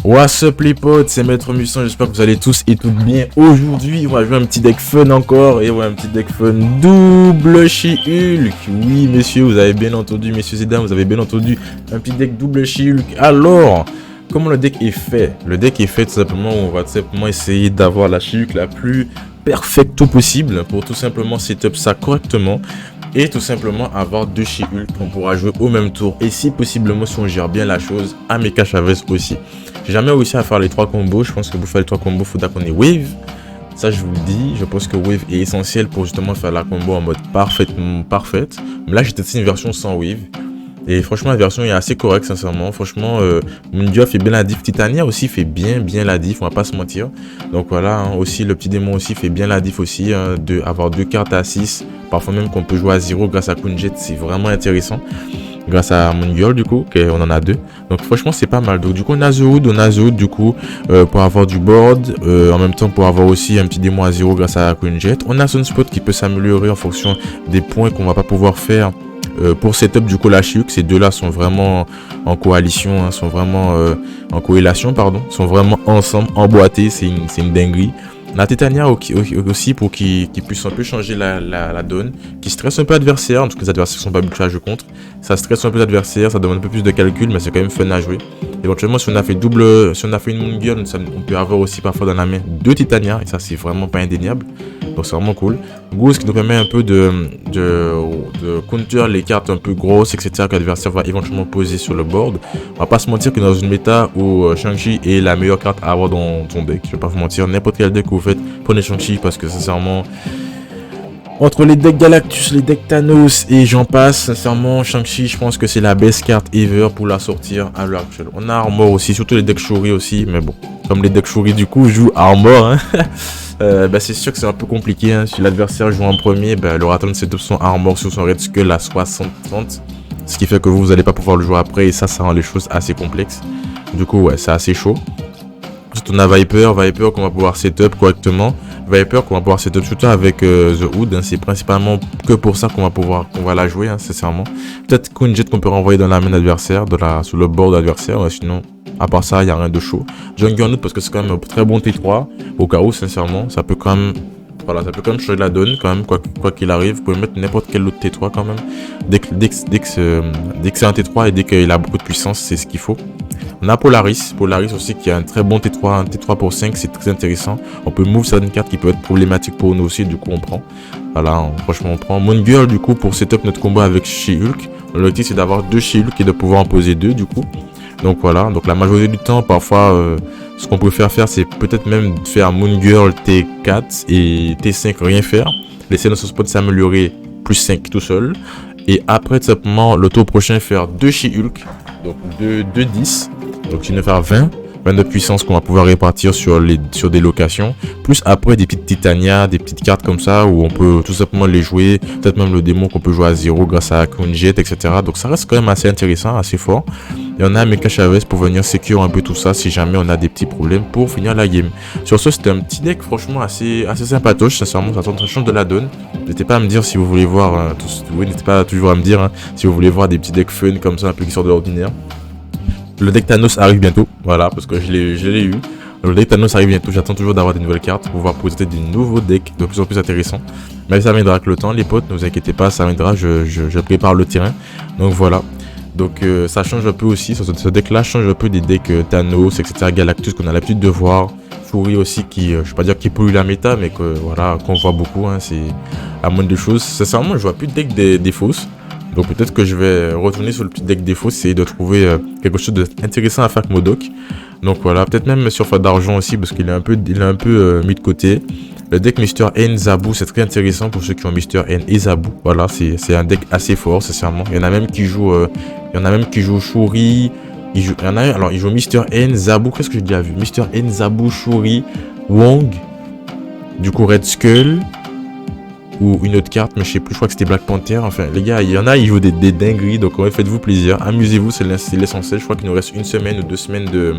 What's up les potes, c'est Maître Musson, j'espère que vous allez tous et toutes bien. Aujourd'hui, on va jouer un petit deck fun encore, et ouais, un petit deck fun double She-Hulk. Oui messieurs, vous avez bien entendu, messieurs et dames, vous avez bien entendu, un petit deck double She-Hulk. Alors, comment le deck est fait? Le deck est fait tout simplement, on va tout simplement essayer d'avoir la She-Hulk la plus perfecto possible pour tout simplement setup ça correctement. Et tout simplement avoir deux She-Hulk qu'on pourra jouer au même tour. Et si possiblement, si on gère bien la chose, à Mecha Chavez aussi. J'ai jamais réussi à faire les 3 combos. Je pense que pour faire les 3 combos, il faudra qu'on ait Wave. Ça, je vous le dis. Je pense que Wave est essentiel pour justement faire la combo en mode parfaite. Mais là, j'ai testé une version sans Wave. Et franchement, la version est assez correcte, sincèrement. Franchement, Mundio fait bien la diff. Titania aussi fait bien la diff, on va pas se mentir. Donc voilà, hein, aussi, le petit démon aussi fait bien la diff aussi. Hein, avoir 2 cartes à 6. Parfois même qu'on peut jouer à 0 grâce à Kunjet, c'est vraiment intéressant. Grâce à Mundio, du coup, on en a 2. Donc franchement, c'est pas mal. Donc du coup, on a The Hood, du coup, pour avoir du board. En même temps, pour avoir aussi un petit démon à 0 grâce à Kunjet. On a Sunspot qui peut s'améliorer en fonction des points qu'on va pas pouvoir faire. Pour setup du coup la She-Hulk, ces deux là sont vraiment en coalition, hein, sont vraiment en corrélation pardon, sont vraiment ensemble, emboîtés, c'est une dinguerie. La Titania aussi pour qu'ils puissent un peu changer la donne, qui stresse un peu l'adversaire, en tout cas les adversaires sont pas habitués à jouer contre, ça stresse un peu l'adversaire, ça demande un peu plus de calcul mais c'est quand même fun à jouer. Éventuellement si on a fait une Moon Girl, on peut avoir aussi parfois dans la main 2 Titania et ça c'est vraiment pas indéniable. Donc c'est vraiment cool. Goose qui nous permet un peu de counter les cartes un peu grosses, etc. que l'adversaire va éventuellement poser sur le board. On va pas se mentir que dans une méta où Shang-Chi est la meilleure carte à avoir dans ton deck. Je vais pas vous mentir, n'importe quel deck que vous faites, prenez Shang-Chi parce que sincèrement, entre les decks Galactus, les decks Thanos et j'en passe, sincèrement, Shang-Chi, je pense que c'est la best carte ever pour la sortir à l'heure actuelle. On a Armor aussi, surtout les decks Shuri aussi, mais bon, comme les decks Shuri du coup jouent Armor, hein. C'est sûr que c'est un peu compliqué, hein. Si l'adversaire joue en premier, il aura attendre cette option Armor sur son Red Skull à 60-30, ce qui fait que vous n'allez pas pouvoir le jouer après et ça rend les choses assez complexes. Du coup ouais, c'est assez chaud. Ensuite on a Viper qu'on va pouvoir setup correctement. Viper qu'on va pouvoir setup surtout avec The Hood, hein. C'est principalement que pour ça qu'on va la jouer, hein, sincèrement. Peut-être Kunjet qu'on peut renvoyer dans la main adversaire, sur le board adversaire, ouais, sinon à part ça il n'y a rien de chaud. Juggernaut parce que c'est quand même un très bon T3 au cas où, sincèrement ça peut quand même, voilà, ça peut quand même changer la donne quand même, quoi qu'il arrive. Vous pouvez mettre n'importe quel autre T3 quand même, dès que c'est un T3 et dès qu'il a beaucoup de puissance, c'est ce qu'il faut. On a Polaris aussi qui a un très bon T3, un T3 pour 5, c'est très intéressant. On peut move certaines cartes qui peuvent être problématiques pour nous aussi, du coup on prend. Voilà, franchement on prend. Moon Girl du coup pour setup notre combo avec She-Hulk. L'objectif c'est d'avoir 2 She-Hulk et de pouvoir en poser 2 du coup. Donc voilà, donc la majorité du temps, parfois, ce qu'on peut faire, c'est peut-être même faire Moon Girl T4 et T5 rien faire. Laisser notre spot s'améliorer plus 5 tout seul. Et après, tout simplement, le tour prochain, faire 2 She-Hulk, donc 2 10, donc qui ne faire 20 de puissance qu'on va pouvoir répartir sur des locations. Plus après des petites Titania, des petites cartes comme ça où on peut tout simplement les jouer. Peut-être même le démon qu'on peut jouer à 0 grâce à Kunjet, etc. Donc ça reste quand même assez intéressant, assez fort. Et on a Mecha Chavez pour venir secure un peu tout ça si jamais on a des petits problèmes pour finir la game. Sur ce, c'était un petit deck franchement assez sympatoche, sincèrement, ça change de la donne. N'hésitez pas à me dire si vous voulez voir, n'hésitez pas toujours à me dire si vous voulez voir des petits decks fun comme ça, un peu qui sortent de l'ordinaire. Le deck Thanos arrive bientôt, voilà, parce que je l'ai eu. Le deck Thanos arrive bientôt, j'attends toujours d'avoir des nouvelles cartes pour pouvoir poser des nouveaux decks de plus en plus intéressants. Mais ça viendra avec le temps, les potes, ne vous inquiétez pas, ça viendra, je prépare le terrain. Donc voilà. Donc ça change un peu aussi, ce deck là change un peu des decks Thanos, etc. Galactus qu'on a l'habitude de voir. Fury aussi qui, je vais pas dire qui pollue la méta, mais que voilà, qu'on voit beaucoup, hein, c'est la moindre des choses. Sincèrement, je vois plus de deck des fausses. Donc peut-être que je vais retourner sur le petit deck défaut, essayer de trouver quelque chose d'intéressant à faire avec Modok. Donc voilà, peut-être même sur Fat d'argent aussi, parce qu'il est un peu mis de côté. Le deck Mr. N Zabu, c'est très intéressant pour ceux qui ont Mr. N et Zabu. Voilà, c'est un deck assez fort, sincèrement. Il y en a même qui jouent Shuri. Il joue Mr. N, Zabu, qu'est-ce que j'ai déjà vu? Mr. N, Zabu, Shuri, Wong. Du coup, Red Skull. Ou une autre carte, mais je sais plus, je crois que c'était Black Panther. Enfin, les gars, il y en a, ils jouent des dingueries, donc ouais, faites-vous plaisir, amusez-vous, c'est l'essentiel. Je crois qu'il nous reste 1 semaine ou 2 semaines de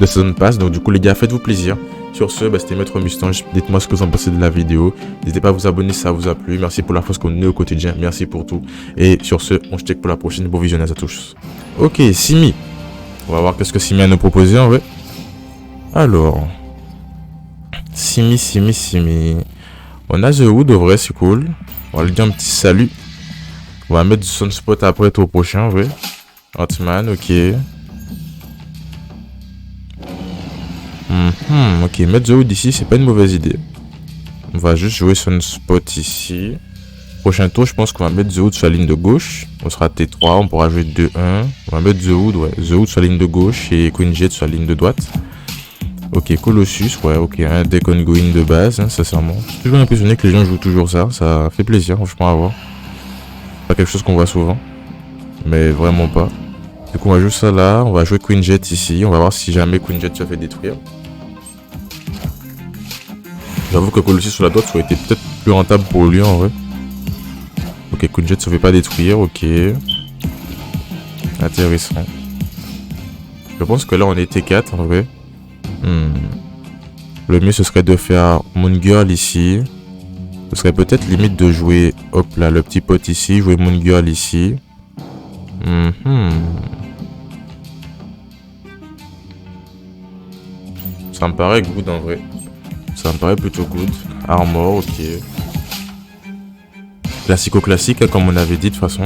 Season Pass, donc du coup, les gars, faites-vous plaisir. Sur ce, c'était Maître Muston, dites-moi ce que vous en pensez de la vidéo. N'hésitez pas à vous abonner si ça vous a plu. Merci pour la force qu'on est au quotidien, merci pour tout. Et sur ce, on se check pour la prochaine. Bon visionnage à tous. Ok, Simi. On va voir qu'est-ce que Simi a nous proposer en vrai. Alors. Simi. On a The Wood, au vrai, c'est cool. On va lui dire un petit salut. On va mettre du Sunspot après au prochain, en vrai. Hotman, ok. Ok, mettre The Wood ici, c'est pas une mauvaise idée. On va juste jouer Sunspot ici. Prochain tour, je pense qu'on va mettre The Wood sur la ligne de gauche. On sera T3, on pourra jouer 2-1. On va mettre The Wood, ouais. The Wood sur la ligne de gauche et Queen Jet sur la ligne de droite. Ok, Colossus, ouais, ok, un deck ongoing de base, hein, sincèrement. Je suis toujours impressionné que les gens jouent toujours ça. Ça fait plaisir, franchement, à voir. Pas quelque chose qu'on voit souvent. Mais vraiment pas. Du coup, on va jouer ça là. On va jouer Queen Jet ici. On va voir si jamais Queen Jet se fait détruire. J'avoue que Colossus sur la droite, ça aurait été peut-être plus rentable pour lui en vrai. Ok, Queen Jet se fait pas détruire, ok. Intéressant. Je pense que là, on est T4 en vrai. Le mieux, ce serait de faire Moon Girl ici. Ce serait peut-être limite de jouer, hop là, le petit pote ici, jouer Moon Girl ici. Ça me paraît good en vrai. Ça me paraît plutôt good. Armor, ok. Classico-classique, hein, comme on avait dit de toute façon.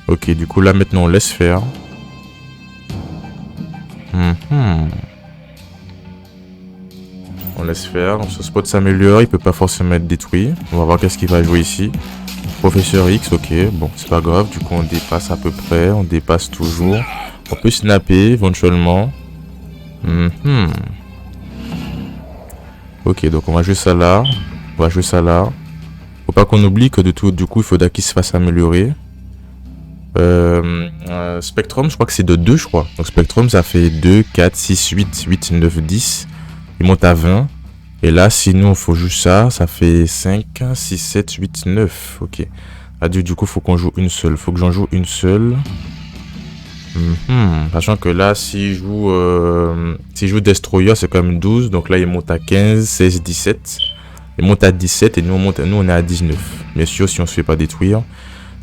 Ok, du coup là maintenant on laisse faire. On laisse faire. Ce spot s'améliore, il peut pas forcément être détruit. On va voir qu'est-ce qu'il va jouer ici. Professeur X, ok. Bon, c'est pas grave, du coup on dépasse à peu près. On dépasse toujours. On peut snapper éventuellement. Ok, donc on va jouer ça là. On va jouer ça là. Faut pas qu'on oublie que de tout, du coup il faudra qu'il se fasse améliorer. Spectrum, je crois que c'est de 2, je crois. Donc Spectrum, ça fait 2, 4, 6, 8, 8, 9, 10. Il monte à 20. Et là, sinon, il faut juste ça. Ça fait 5, 6, 7, 8, 9. Ok. Adieu, du coup, faut qu'on joue une seule. Faut que j'en joue une seule. Sachant que là, s'il joue Destroyer, c'est quand même 12. Donc là, il monte à 15, 16, 17. Il monte à 17 et nous, on est à 19. Bien sûr, si on se fait pas détruire.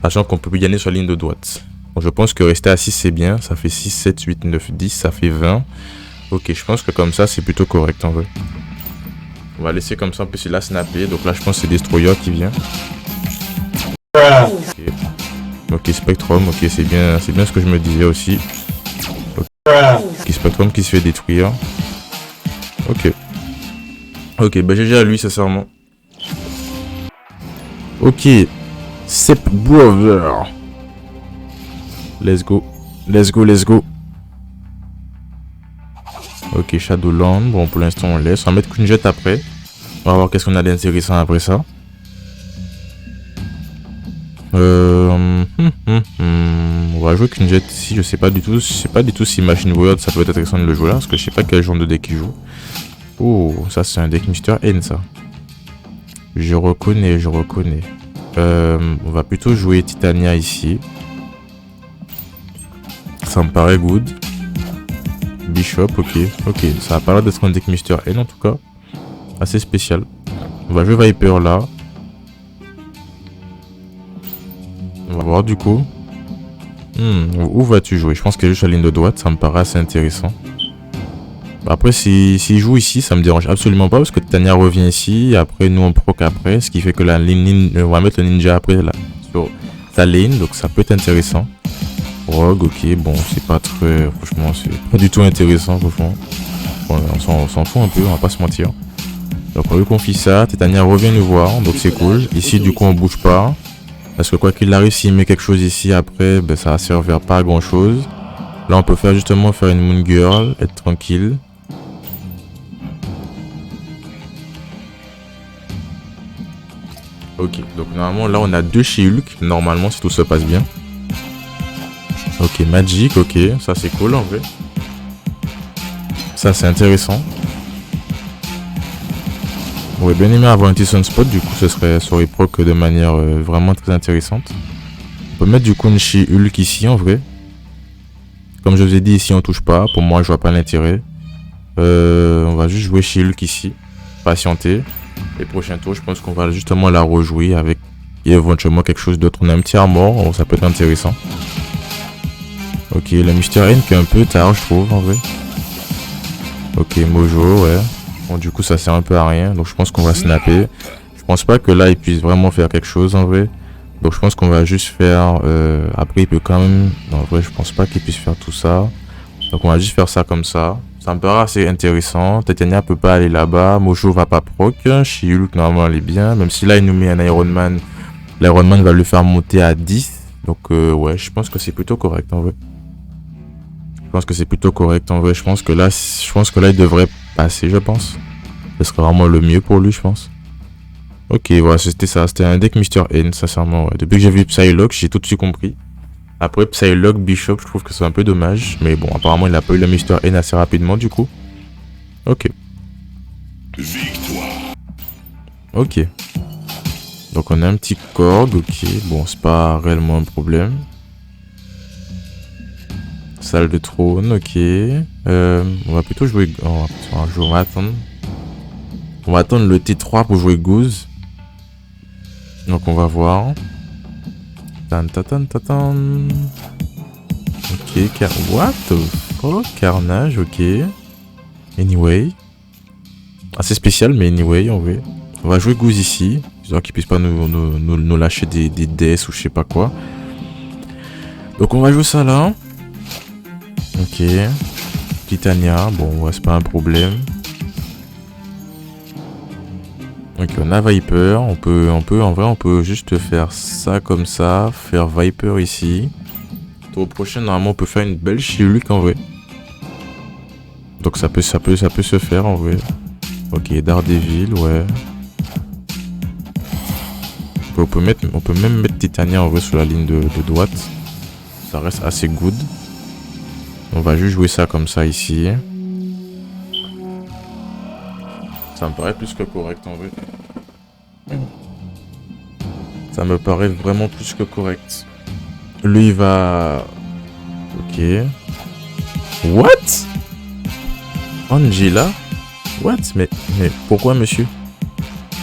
Sachant qu'on peut plus gagner sur la ligne de droite. Donc je pense que rester à 6 c'est bien. Ça fait 6, 7, 8, 9, 10. Ça fait 20. Ok, je pense que comme ça c'est plutôt correct en vrai. On va laisser comme ça. En plus il a snappé. Donc là je pense que c'est Destroyer qui vient. Ok, Spectrum. Ok, c'est bien ce que je me disais aussi. Ok, Spectrum qui se fait détruire. Ok. Ok, bah GG à lui sincèrement. Ok. Sep Brother. Let's go. Let's go. Ok, Shadowland. Bon, pour l'instant, on laisse. On va mettre Queen Jet après. On va voir qu'est-ce qu'on a d'intéressant après ça. On va jouer Queen Jet ici. Je sais pas du tout. Je sais pas du tout si Machine Warrior ça peut être intéressant de le jouer là. Parce que je sais pas quel genre de deck il joue. Oh, ça c'est un deck Mr. N ça. Je reconnais. On va plutôt jouer Titania ici. Ça me paraît good. Bishop, ok. Ça a pas l'air d'être un deck Mr. N en tout cas. Assez spécial. On va jouer Viper là. On va voir du coup. Où vas-tu jouer? Je pense qu'elle est juste à la ligne de droite. Ça me paraît assez intéressant. Après, s'il joue ici, ça me dérange absolument pas parce que Titania revient ici. Et après, nous on proc après. Ce qui fait que la ligne, on va mettre le ninja après là sur sa lane. Donc ça peut être intéressant. Rogue, ok. Bon, c'est pas très. Franchement, c'est pas du tout intéressant. Franchement. Bon, on s'en fout un peu, on va pas se mentir. Donc on lui confie ça. Titania revient nous voir. Donc c'est cool. Ici, du coup, on bouge pas. Parce que quoi qu'il arrive, s'il met quelque chose ici après, ben, ça va servir pas à grand chose. Là, on peut faire justement une Moon Girl, être tranquille. Ok, donc normalement là on a 2 She-Hulk, normalement si tout se passe bien. Ok, Magic, ok, ça c'est cool en vrai. Ça c'est intéressant. J'aurais bien aimé avoir un petit Sunspot, du coup ça aurait proc de manière vraiment très intéressante. On peut mettre du coup une She-Hulk ici en vrai. Comme je vous ai dit ici on touche pas, pour moi je vois pas l'intérêt. On va juste jouer She-Hulk ici, patienter. Les prochains tours, je pense qu'on va justement la rejouer avec Et éventuellement quelque chose d'autre. On a un petit armor, ça peut être intéressant. Ok, la Mister N qui est un peu tard, je trouve, en vrai. Ok, Mojo, ouais. Bon, du coup, ça sert un peu à rien. Donc, je pense qu'on va snapper. Je pense pas que là, il puisse vraiment faire quelque chose, en vrai. Donc, je pense qu'on va juste faire... Après, il peut quand même... Non, en vrai, je pense pas qu'il puisse faire tout ça. Donc, on va juste faire ça comme ça. Ça me paraît assez intéressant. Titania peut pas aller là-bas. Mojo va pas proc. She-Hulk, normalement, elle est bien. Même si là, il nous met un Iron Man. L'Iron Man va le faire monter à 10. Donc, ouais, je pense que c'est plutôt correct, en vrai. Je pense que c'est plutôt correct, en vrai. Je pense que là, il devrait passer, je pense. Ce serait vraiment le mieux pour lui, je pense. Ok, voilà, c'était ça. C'était un deck Mister N, sincèrement, ouais. Depuis que j'ai vu Psylocke, j'ai tout de suite compris. Après, Psylocke, Bishop, je trouve que c'est un peu dommage. Mais bon, apparemment, il a pas eu le Mister N assez rapidement, du coup. Ok. Ok. Donc, on a un petit Korg, ok. Bon, c'est pas réellement un problème. Salle de trône, ok. On va plutôt jouer... on va attendre. On va attendre le T3 pour jouer Goose. Donc, on va voir. Tan, tan, tan, tan, tan. Ok, what the fuck? Carnage, ok. Anyway. Assez spécial, mais anyway, en vrai. On va jouer Goose ici. Histoire qu'il puisse pas nous lâcher des DS ou je sais pas quoi. Donc on va jouer ça là. Ok. Titania, bon, ouais, c'est pas un problème. Ok, on a Viper. En vrai, on peut juste faire ça comme ça. Faire Viper ici. Tour prochain, normalement, on peut faire une belle She-Hulk en vrai. Donc ça peut se faire en vrai. Ok, Daredevil, ouais. On peut même mettre Titania en vrai sur la ligne de droite. Ça reste assez good. On va juste jouer ça comme ça ici. Ça me paraît plus que correct en vrai. Ça me paraît vraiment plus que correct. Lui il va... Ok. What? Angela? What? Mais pourquoi monsieur?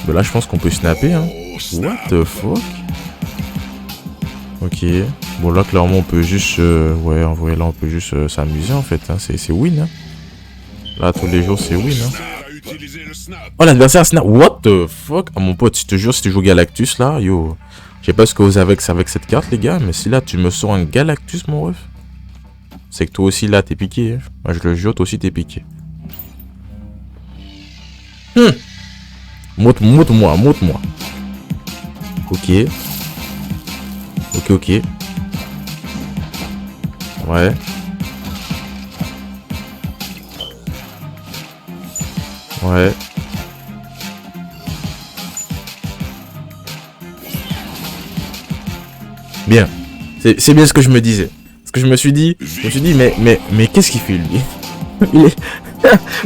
Ben là je pense qu'on peut snapper hein. What the fuck? Ok. Bon là clairement on peut juste... ouais en vrai là on peut juste s'amuser en fait. Hein. C'est win. Hein. Là tous les jours c'est win. Hein. Oh l'adversaire snap. What the fuck? Ah mon pote, je te jure si tu joues Galactus là, yo. Je sais pas ce que vous avez avec cette carte les gars, mais si là tu me sors un Galactus mon ref, c'est que toi aussi là t'es piqué. Hein. Moi je le jure, toi aussi t'es piqué. Montre-moi. Ok. Ok. Ouais. Ouais. Bien. C'est bien ce que je me disais. Ce que je me suis dit, mais qu'est-ce qu'il fait lui? Il est...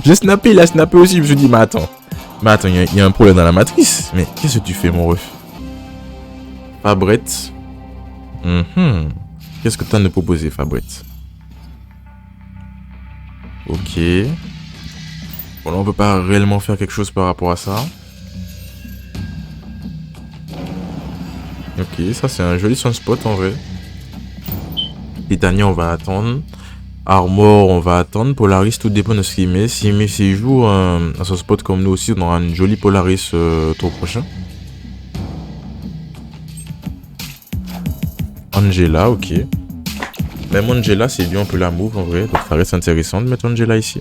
J'ai snappé, il a snappé aussi. Je me suis dit, mais attends, il y a un problème dans la matrice. Mais qu'est-ce que tu fais, mon ref? Fabrette. Qu'est-ce que tu as à nous proposer, Fabrette? Ok. Bon, là, on peut pas réellement faire quelque chose par rapport à ça. Ok, ça c'est un joli sunspot en vrai. Titania, on va attendre. Armor, on va attendre. Polaris, tout dépend de ce qu'il met. S'il joue un sunspot comme nous aussi, on aura une jolie Polaris tour prochain. Angela, ok. Même Angela, c'est bien, on peut la move en vrai. Donc ça reste intéressant de mettre Angela ici.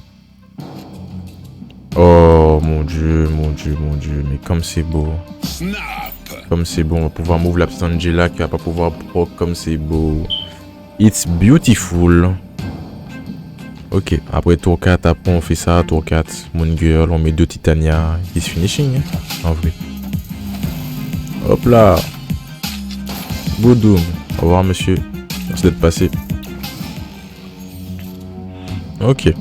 Oh mon dieu. Mais comme c'est beau. Comme c'est beau, on va pouvoir move la petite Angela qui va pas pouvoir proc comme c'est beau. It's beautiful. Ok, après tour 4, après on fait ça, tour 4, Moon Girl, on met 2 Titania, it's finishing, hein, en vrai. Hop là. Boudoum. Au revoir monsieur. Merci d'être passé. Ok.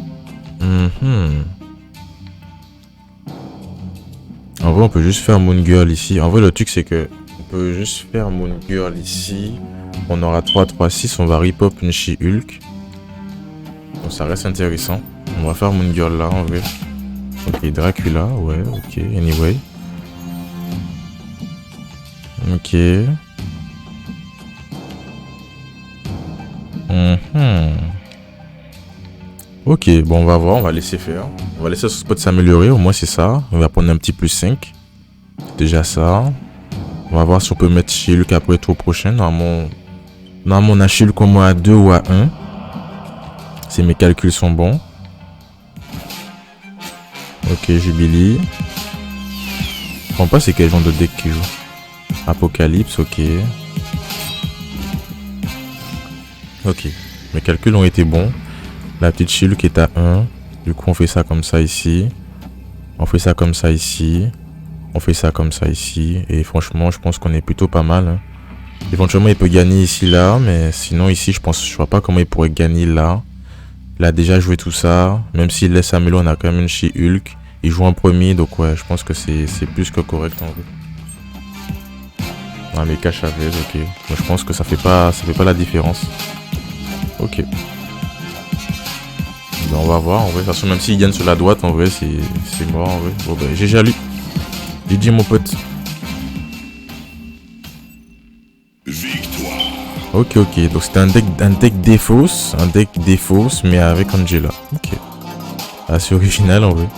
En vrai, on peut juste faire Moon Girl ici. En vrai, le truc, c'est que on peut juste faire Moon Girl ici. On aura 3, 3, 6. On va rip-up une She-Hulk. Donc, ça reste intéressant. On va faire Moon Girl là, en vrai. Ok, Dracula. Ouais, ok. Anyway. Ok. Ok, bon, on va voir, on va laisser faire. On va laisser ce spot s'améliorer, au moins c'est ça. On va prendre un petit plus 5. C'est déjà ça. On va voir si on peut mettre Shulk après tour prochain. Normalement, on a Shulk au moins à 2 ou à 1. Si mes calculs sont bons. Ok, Jubilee. Je comprends pas c'est quel genre de deck qui joue. Apocalypse, ok. Ok, mes calculs ont été bons. La petite Shulk est à 1. Du coup, on fait ça comme ça ici. On fait ça comme ça ici. On fait ça comme ça ici. Et franchement, je pense qu'on est plutôt pas mal. Hein. Éventuellement, il peut gagner ici, là. Mais sinon, ici, je vois pas comment il pourrait gagner là. Il a déjà joué tout ça. Même s'il laisse Amelo, on a quand même une She-Hulk. Il joue en premier. Donc, ouais, je pense que c'est plus que correct en vrai. Ah, mais cache Chavez, ok. Moi, je pense que ça fait pas la différence. Ok. Ben, on va voir en vrai. De toute façon, même s'il gagne sur la droite, en vrai, c'est mort en vrai. Bon, ben, GG à lui. GG mon pote. Victoire. Ok, donc c'était un deck défausse, mais avec Angela. Ok. Assez original en vrai.